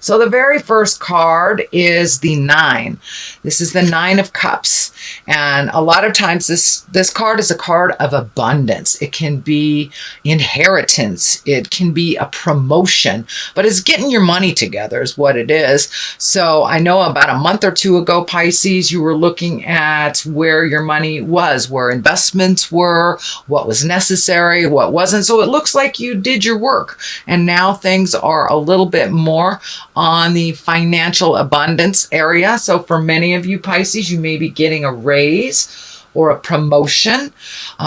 So the very first card is the 9. This is the 9 of Cups. And a lot of times this card is a card of abundance. It can be inheritance. It can be a promotion, but it's getting your money together is what it is. So I know about a month or two ago, Pisces, you were looking at where your money was, where investments were, what was necessary, what wasn't. So it looks like you did your work. And now things are a little bit more on the financial abundance area. So for many of you Pisces, you may be getting a raise or a promotion,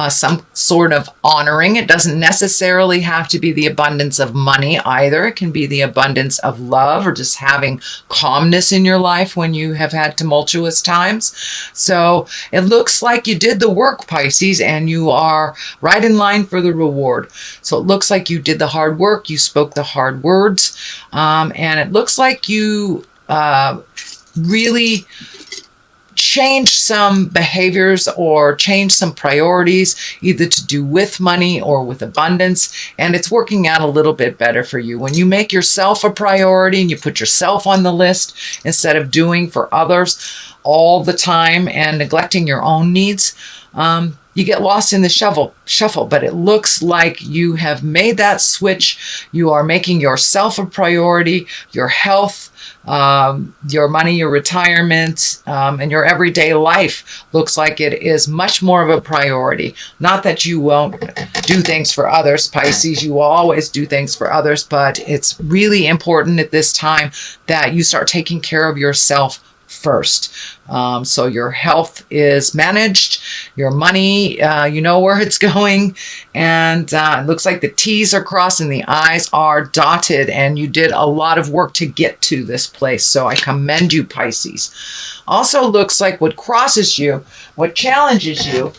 some sort of honoring. It doesn't necessarily have to be the abundance of money either. It can be the abundance of love or just having calmness in your life when you have had tumultuous times. So it looks like you did the work, Pisces, and you are right in line for the reward. So it looks like you did the hard work. You spoke the hard words. And it looks like you really change some behaviors or change some priorities, either to do with money or with abundance, and it's working out a little bit better for you. When you make yourself a priority and you put yourself on the list instead of doing for others all the time and neglecting your own needs, you get lost in the shuffle, but it looks like you have made that switch. You are making yourself a priority, your health, your money, your retirement, and your everyday life looks like it is much more of a priority. Not that you won't do things for others, Pisces. You will always do things for others, but it's really important at this time that you start taking care of yourself first. So your health is managed, your money, you know where it's going, and it looks like the T's are crossed and the I's are dotted, and you did a lot of work to get to this place. So I commend you, Pisces. Also looks like what crosses you, what challenges you,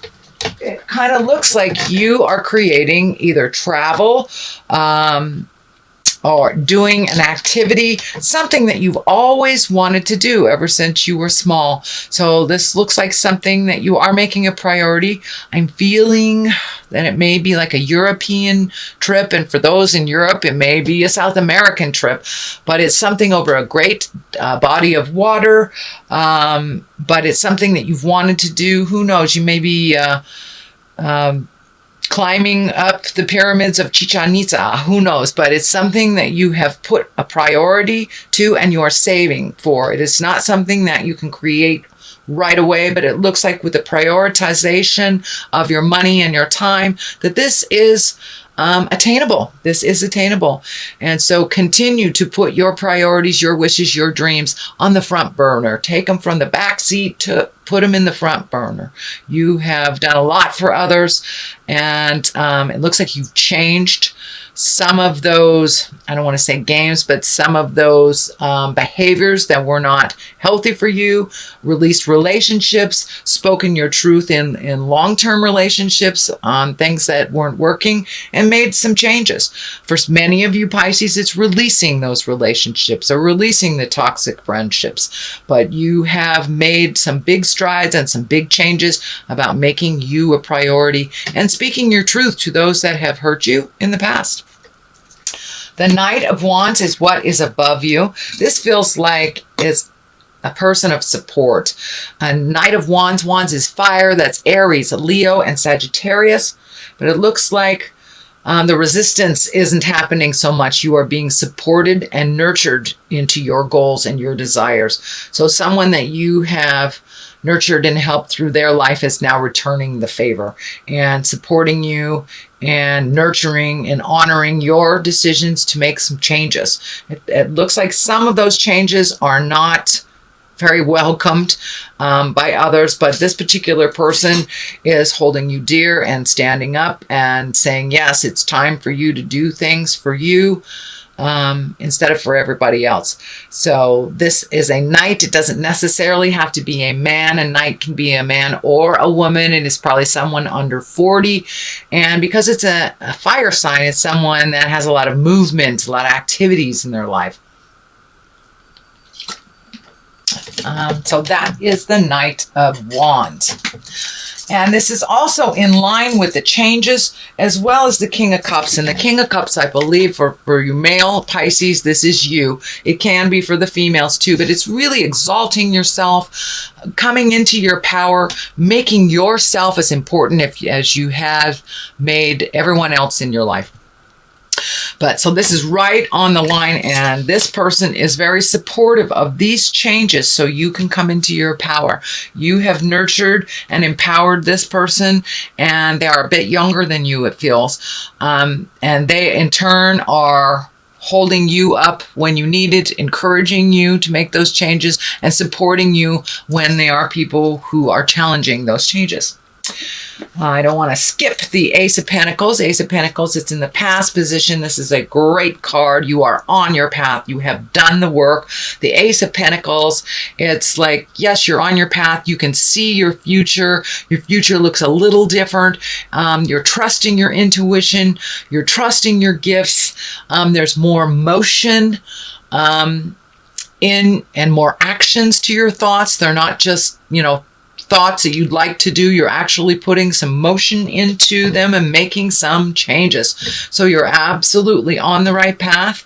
it kind of looks like you are creating either travel, or doing an activity, something that you've always wanted to do ever since you were small. So this looks like something that you are making a priority. I'm feeling that it may be like a European trip, and for those in Europe, it may be a South American trip, but it's something over a great body of water, but it's something that you've wanted to do. Who knows? You may be climbing up the pyramids of Chichen Itza, who knows, but it's something that you have put a priority to and you are saving for. It is not something that you can create right away, but it looks like with the prioritization of your money and your time that this is attainable. This is attainable. And so continue to put your priorities, your wishes, your dreams on the front burner. Take them from the back seat to put them in the front burner. You have done a lot for others, and it looks like you've changed some of those, I don't want to say games, but some of those behaviors that were not healthy for you, released relationships, spoken your truth in long-term relationships on things that weren't working, and made some changes. For many of you Pisces, it's releasing those relationships or releasing the toxic friendships. But you have made some big strides and some big changes about making you a priority and speaking your truth to those that have hurt you in the past. The Knight of Wands is what is above you. This feels like it's a person of support. A Knight of Wands, Wands is fire. That's Aries, Leo, and Sagittarius. But it looks like the resistance isn't happening so much. You are being supported and nurtured into your goals and your desires. So someone that you have nurtured and helped through their life is now returning the favor and supporting you and nurturing and honoring your decisions to make some changes. It looks like some of those changes are not very welcomed by others, but this particular person is holding you dear and standing up and saying, yes, it's time for you to do things for you instead of for everybody else. So this is a knight. It doesn't necessarily have to be a man. A knight can be a man or a woman. It is probably someone under 40. And because it's a fire sign, it's someone that has a lot of movement, a lot of activities in their life. So that is the Knight of Wands. And this is also in line with the changes as well as the King of Cups. And the King of Cups, I believe, for you male Pisces, this is you. It can be for the females too, but it's really exalting yourself, coming into your power, making yourself as important as you have made everyone else in your life. But so this is right on the line, and this person is very supportive of these changes so you can come into your power. You have nurtured and empowered this person, and they are a bit younger than you, it feels. And they in turn are holding you up when you need it, encouraging you to make those changes, and supporting you when they are people who are challenging those changes. I don't want to skip the Ace of Pentacles. Ace of Pentacles, it's in the past position. This is a great card. You are on your path. You have done the work. The Ace of Pentacles, it's like, yes, you're on your path. You can see your future. Your future looks a little different. You're trusting your intuition. You're trusting your gifts. There's more motion in and more actions to your thoughts. They're not just, thoughts that you'd like to do. You're actually putting some motion into them and making some changes. So you're absolutely on the right path.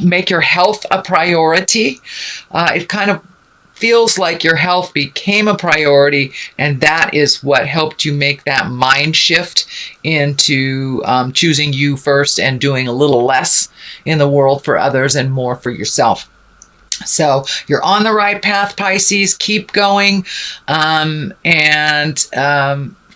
Make your health a priority. It kind of feels like your health became a priority, and that is what helped you make that mind shift into choosing you first and doing a little less in the world for others and more for yourself. So you're on the right path, Pisces. Keep going, and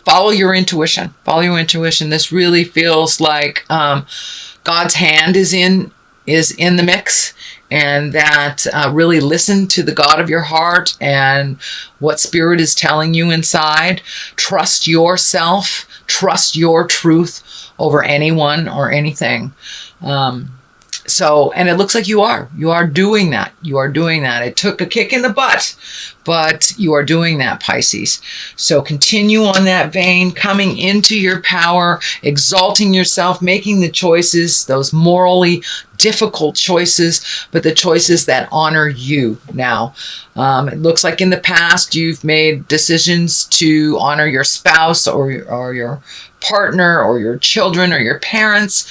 follow your intuition. Follow your intuition. This really feels like God's hand is in the mix, and that really listen to the God of your heart and what Spirit is telling you inside. Trust yourself. Trust your truth over anyone or anything. And it looks like you are doing that. You are doing that. It took a kick in the butt, but you are doing that, Pisces. So continue on that vein, coming into your power, exalting yourself, making the choices, those morally difficult choices, but the choices that honor you now. It looks like in the past you've made decisions to honor your spouse or your partner or your children or your parents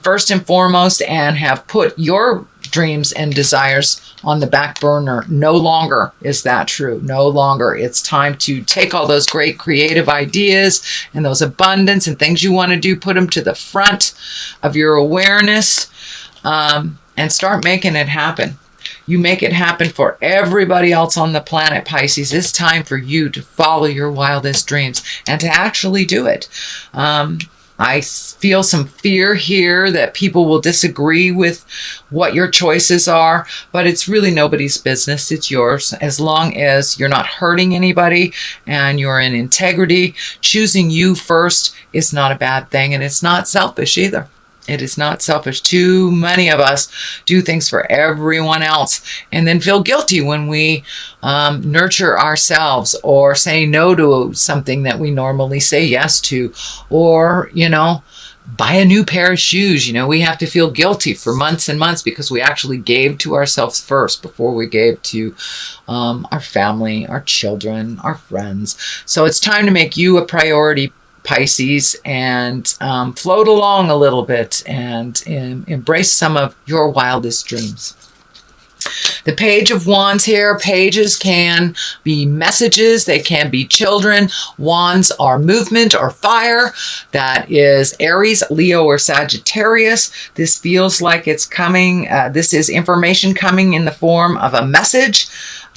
first and foremost, and have put your dreams and desires on the back burner. No longer is that true. No longer. It's time to take all those great creative ideas and those abundance and things you want to do, put them to the front of your awareness, and start making it happen. You make it happen for everybody else on the planet, Pisces. It's time for you to follow your wildest dreams and to actually do it. I feel some fear here that people will disagree with what your choices are, but it's really nobody's business. It's yours. As long as you're not hurting anybody and you're in integrity, choosing you first is not a bad thing, and it's not selfish either. It is not selfish. Too many of us do things for everyone else and then feel guilty when we nurture ourselves or say no to something that we normally say yes to, or, buy a new pair of shoes. We have to feel guilty for months and months because we actually gave to ourselves first before we gave to our family, our children, our friends. So it's time to make you a priority, Pisces, and float along a little bit and embrace some of your wildest dreams. The Page of Wands here. Pages can be messages. They can be children. Wands are movement or fire. That is Aries, Leo, or Sagittarius. This feels like it's coming. This is information coming in the form of a message.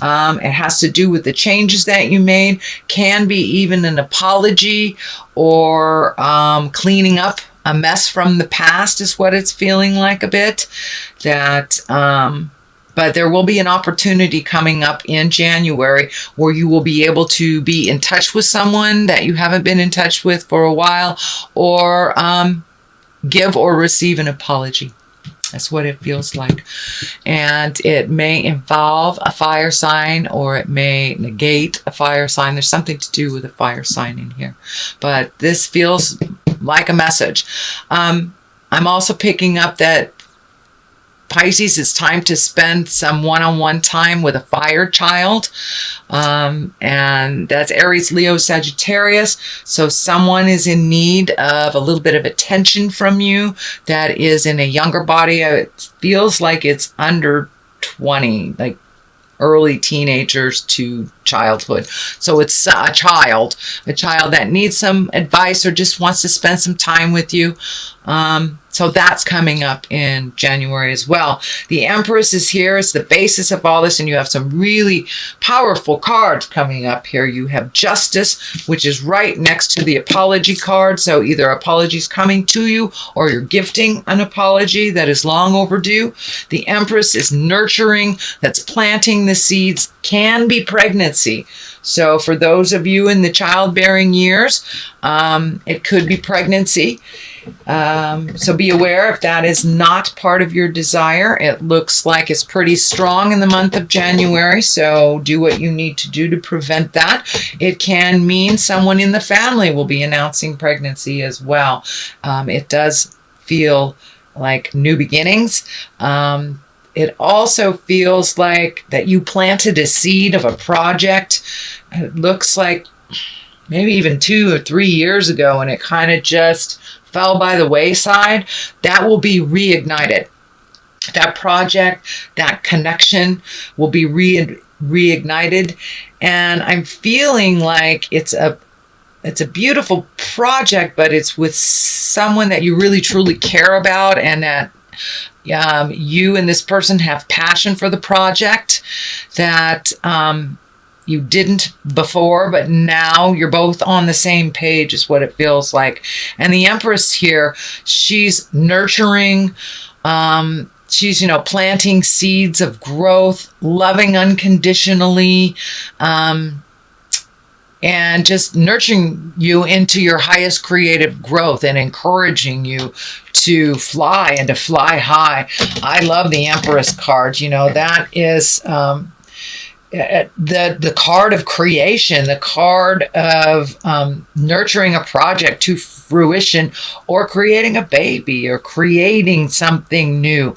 It has to do with the changes that you made. Can be even an apology or cleaning up a mess from the past is what it's feeling like a bit. But there will be an opportunity coming up in January where you will be able to be in touch with someone that you haven't been in touch with for a while, or give or receive an apology. That's what it feels like. And it may involve a fire sign, or it may negate a fire sign. There's something to do with a fire sign in here. But this feels like a message. I'm also picking up that Pisces, it's time to spend some one-on-one time with a fire child. And that's Aries, Leo, Sagittarius. So someone is in need of a little bit of attention from you that is in a younger body. It feels like it's under 20, like early teenagers to childhood. So it's a child that needs some advice or just wants to spend some time with you. So that's coming up in January as well. The Empress is here. It's the basis of all this, and you have some really powerful cards coming up here. You have Justice, which is right next to the apology card. So either apologies coming to you or you're gifting an apology that is long overdue. The Empress is nurturing, that's planting the seeds, can be pregnancy. So for those of you in the childbearing years, it could be pregnancy. So be aware if that is not part of your desire. It looks like it's pretty strong in the month of January, so do what you need to do to prevent that. It can mean someone in the family will be announcing pregnancy as well. It does feel like new beginnings. It also feels like that you planted a seed of a project. It looks like maybe even 2 or 3 years ago, and it kind of just fell by the wayside. That will be reignited. That project, that connection will be reignited. And I'm feeling like it's a beautiful project, but it's with someone that you really truly care about, and that you and this person have passion for the project that you didn't before, but now you're both on the same page is what it feels like. And the Empress here, she's nurturing, she's, planting seeds of growth, loving unconditionally, and just nurturing you into your highest creative growth and encouraging you to fly and to fly high. I love the Empress cards. That is the card of creation, the card of nurturing a project to fruition, or creating a baby, or creating something new.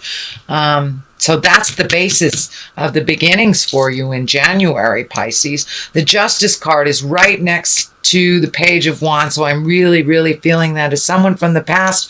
So that's the basis of the beginnings for you in January, Pisces. The Justice card is right next to the Page of Wands. So I'm really, really feeling that as someone from the past,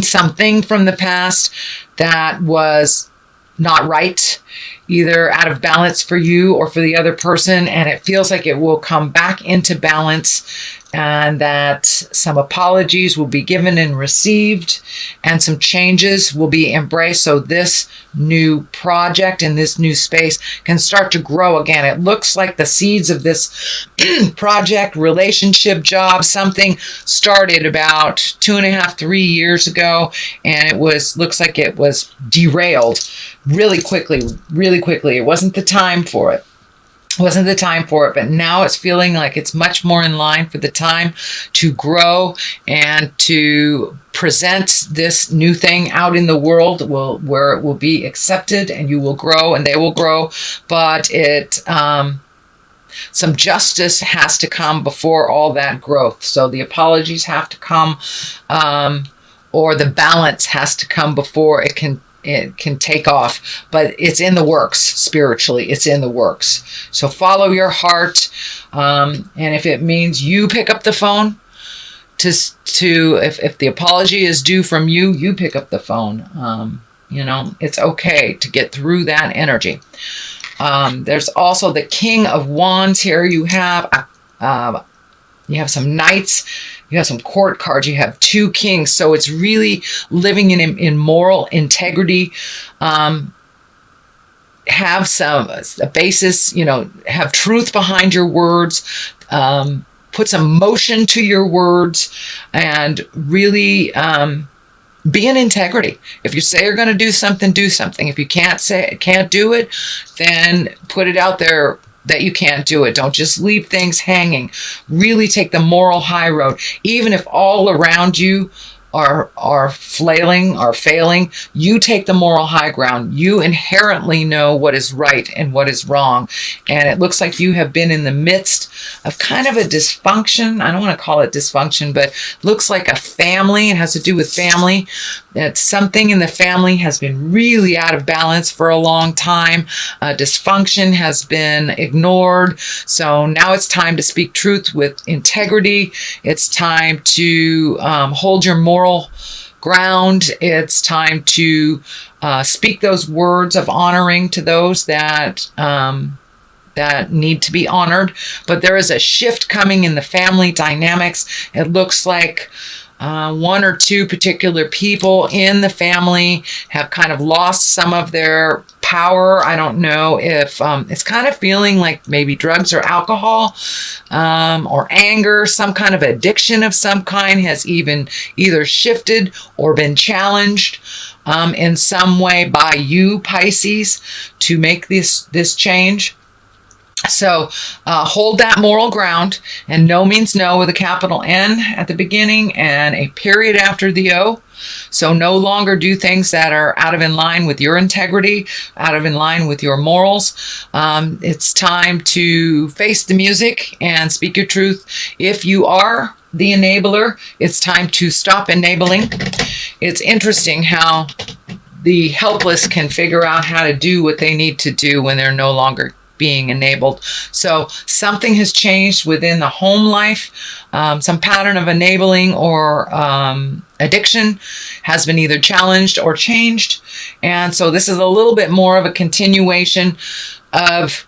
something from the past that was not right, either out of balance for you or for the other person, and it feels like it will come back into balance, and that some apologies will be given and received, and some changes will be embraced, so this new project in this new space can start to grow again. It looks like the seeds of this project, relationship, job, something started about 2.5, 3 years ago, and looks like it was derailed really quickly. It wasn't the time for it. But now it's feeling like it's much more in line for the time to grow and to present this new thing out in the world, where it will be accepted, and you will grow and they will grow. But some justice has to come before all that growth. So the apologies have to come, or the balance has to come before it can take off. But it's in the works spiritually. It's in the works. So follow your heart. And if it means you pick up the phone if the apology is due from you, you pick up the phone. It's okay to get through that energy. There's also the King of Wands here. You have some knights. You have some court cards. You have 2 kings. So it's really living in moral integrity. Have a basis, have truth behind your words. Put some motion to your words, and really be in integrity. If you say you're going to do something, do something. If you can't do it, then put it out there that you can't do it. Don't just leave things hanging. Really take the moral high road. Even if all around you are flailing, are failing, you take the moral high ground. You inherently know what is right and what is wrong. And it looks like you have been in the midst of kind of a dysfunction. I don't want to call it dysfunction, but looks like a family. It has to do with family. That something in the family has been really out of balance for a long time. Dysfunction has been ignored. So now it's time to speak truth with integrity. It's time to hold your moral ground. It's time to speak those words of honoring to those that need to be honored. But there is a shift coming in the family dynamics. It looks like one or two particular people in the family have kind of lost some of their power. I don't know if it's kind of feeling like maybe drugs or alcohol or anger, some kind of addiction of some kind has even either shifted or been challenged in some way by you, Pisces, to make this change. So hold that moral ground, and no means no with a capital N at the beginning and a period after the O. So no longer do things that are out of in line with your integrity, out of in line with your morals. It's time to face the music and speak your truth. If you are the enabler, it's time to stop enabling. It's interesting how the helpless can figure out how to do what they need to do when they're no longer being enabled. So something has changed within the home life. Some pattern of enabling or addiction has been either challenged or changed. And so this is a little bit more of a continuation of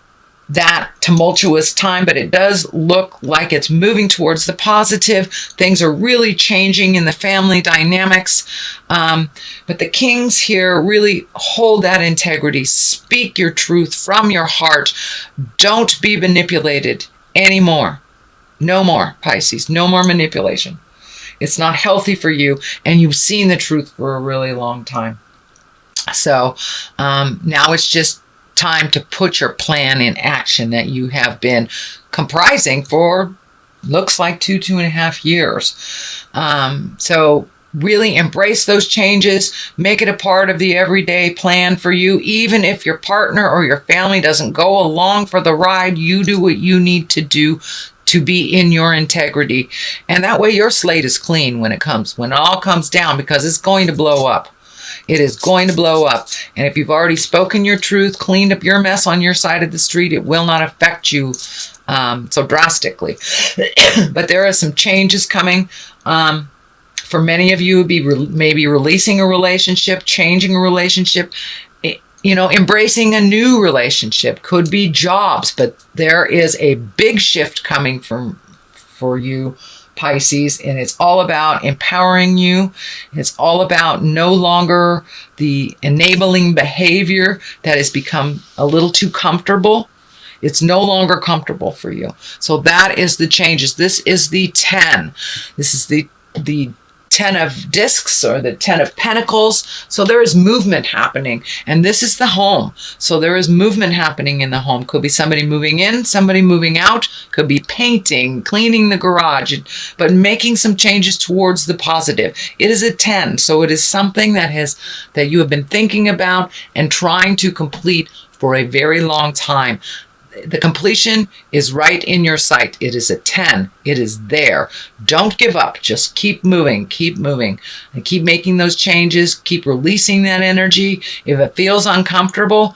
that tumultuous time, but it does look like it's moving towards the positive. Things are really changing in the family dynamics. But the kings here really hold that integrity. Speak your truth from your heart. Don't be manipulated anymore. No more, Pisces. No more manipulation. It's not healthy for you, and you've seen the truth for a really long time. So now it's just time to put your plan in action that you have been comprising for looks like 2.5 years. So really embrace those changes, make it a part of the everyday plan for you. Even if your partner or your family doesn't go along for the ride, you do what you need to do to be in your integrity. And that way your slate is clean when it all comes down, because it's going to blow up. It is going to blow up. And if you've already spoken your truth, cleaned up your mess on your side of the street, it will not affect you so drastically. But there are some changes coming. For many of you, it would be maybe releasing a relationship, changing a relationship, embracing a new relationship. Could be jobs, but there is a big shift coming for you, Pisces, and it's all about empowering you. It's all about no longer the enabling behavior that has become a little too comfortable. It's no longer comfortable for you. So that is the changes. This is the 10. This is the 10 of discs, or the 10 of pentacles. So there is movement happening, and this is the home. So there is movement happening in the home. Could be somebody moving in, somebody moving out, could be painting, cleaning the garage, but making some changes towards the positive. It is a 10. So it is something that you have been thinking about and trying to complete for a very long time. The completion is right in your sight. It is a 10. It is there. Don't give up. Just keep moving, and keep making those changes. Keep releasing that energy. If it feels uncomfortable,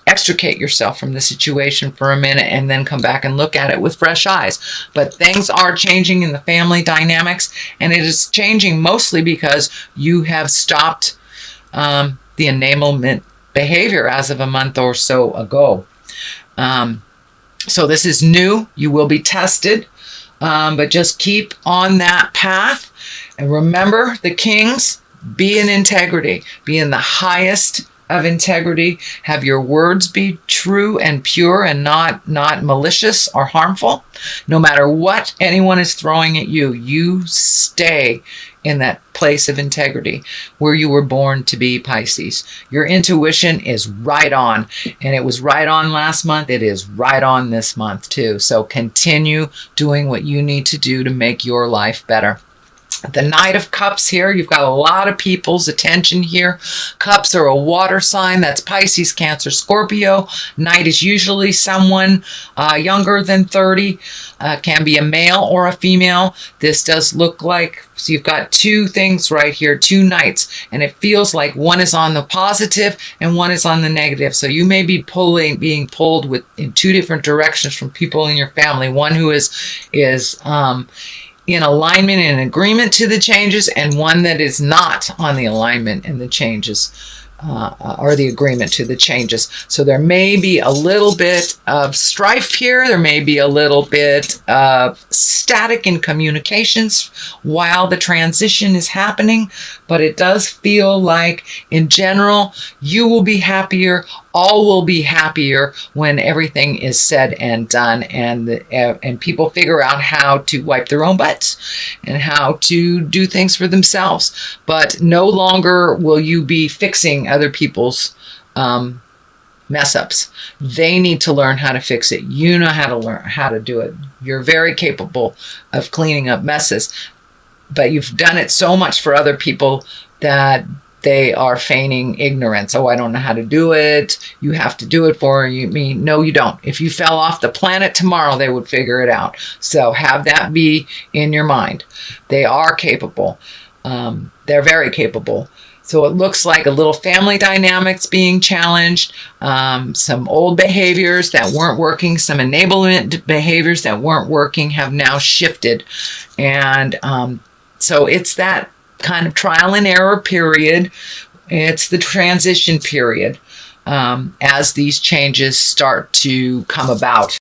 extricate yourself from the situation for a minute and then come back and look at it with fresh eyes. But things are changing in the family dynamics, and it is changing mostly because you have stopped the enablement behavior as of a month or so ago. So this is new. You will be tested, but just keep on that path. And remember, the kings, be in integrity, be in the highest of integrity. Have your words be true and pure and not malicious or harmful. No matter what anyone is throwing at you, you stay in that place of integrity where you were born to be, Pisces. Your intuition is right on, and it was right on last month. It is right on this month too. So continue doing what you need to do to make your life better. The Knight of Cups here, you've got a lot of people's attention here. Cups are a water sign. That's Pisces, Cancer, Scorpio. Knight is usually someone younger than 30. Can be a male or a female. This does look like, so you've got two things right here, two knights, and it feels like one is on the positive and one is on the negative. So you may be being pulled in two different directions from people in your family. One who is in alignment and agreement to the changes, and one that is not on the alignment and the changes or the agreement to the changes. So there may be a little bit of strife here. There may be a little bit of static in communications while the transition is happening, but it does feel like in general you will be happier. All will be happier when everything is said and done, and people figure out how to wipe their own butts and how to do things for themselves. But no longer will you be fixing other people's mess ups. They need to learn how to fix it. You know how to learn how to do it. You're very capable of cleaning up messes, but you've done it so much for other people that they are feigning ignorance. Oh, I don't know how to do it. You have to do it for me. No, you don't. If you fell off the planet tomorrow, they would figure it out. So have that be in your mind. They are capable. They're very capable. So it looks like a little family dynamics being challenged, some old behaviors that weren't working, some enablement behaviors that weren't working have now shifted. And so it's that kind of trial and error period. It's the transition period as these changes start to come about.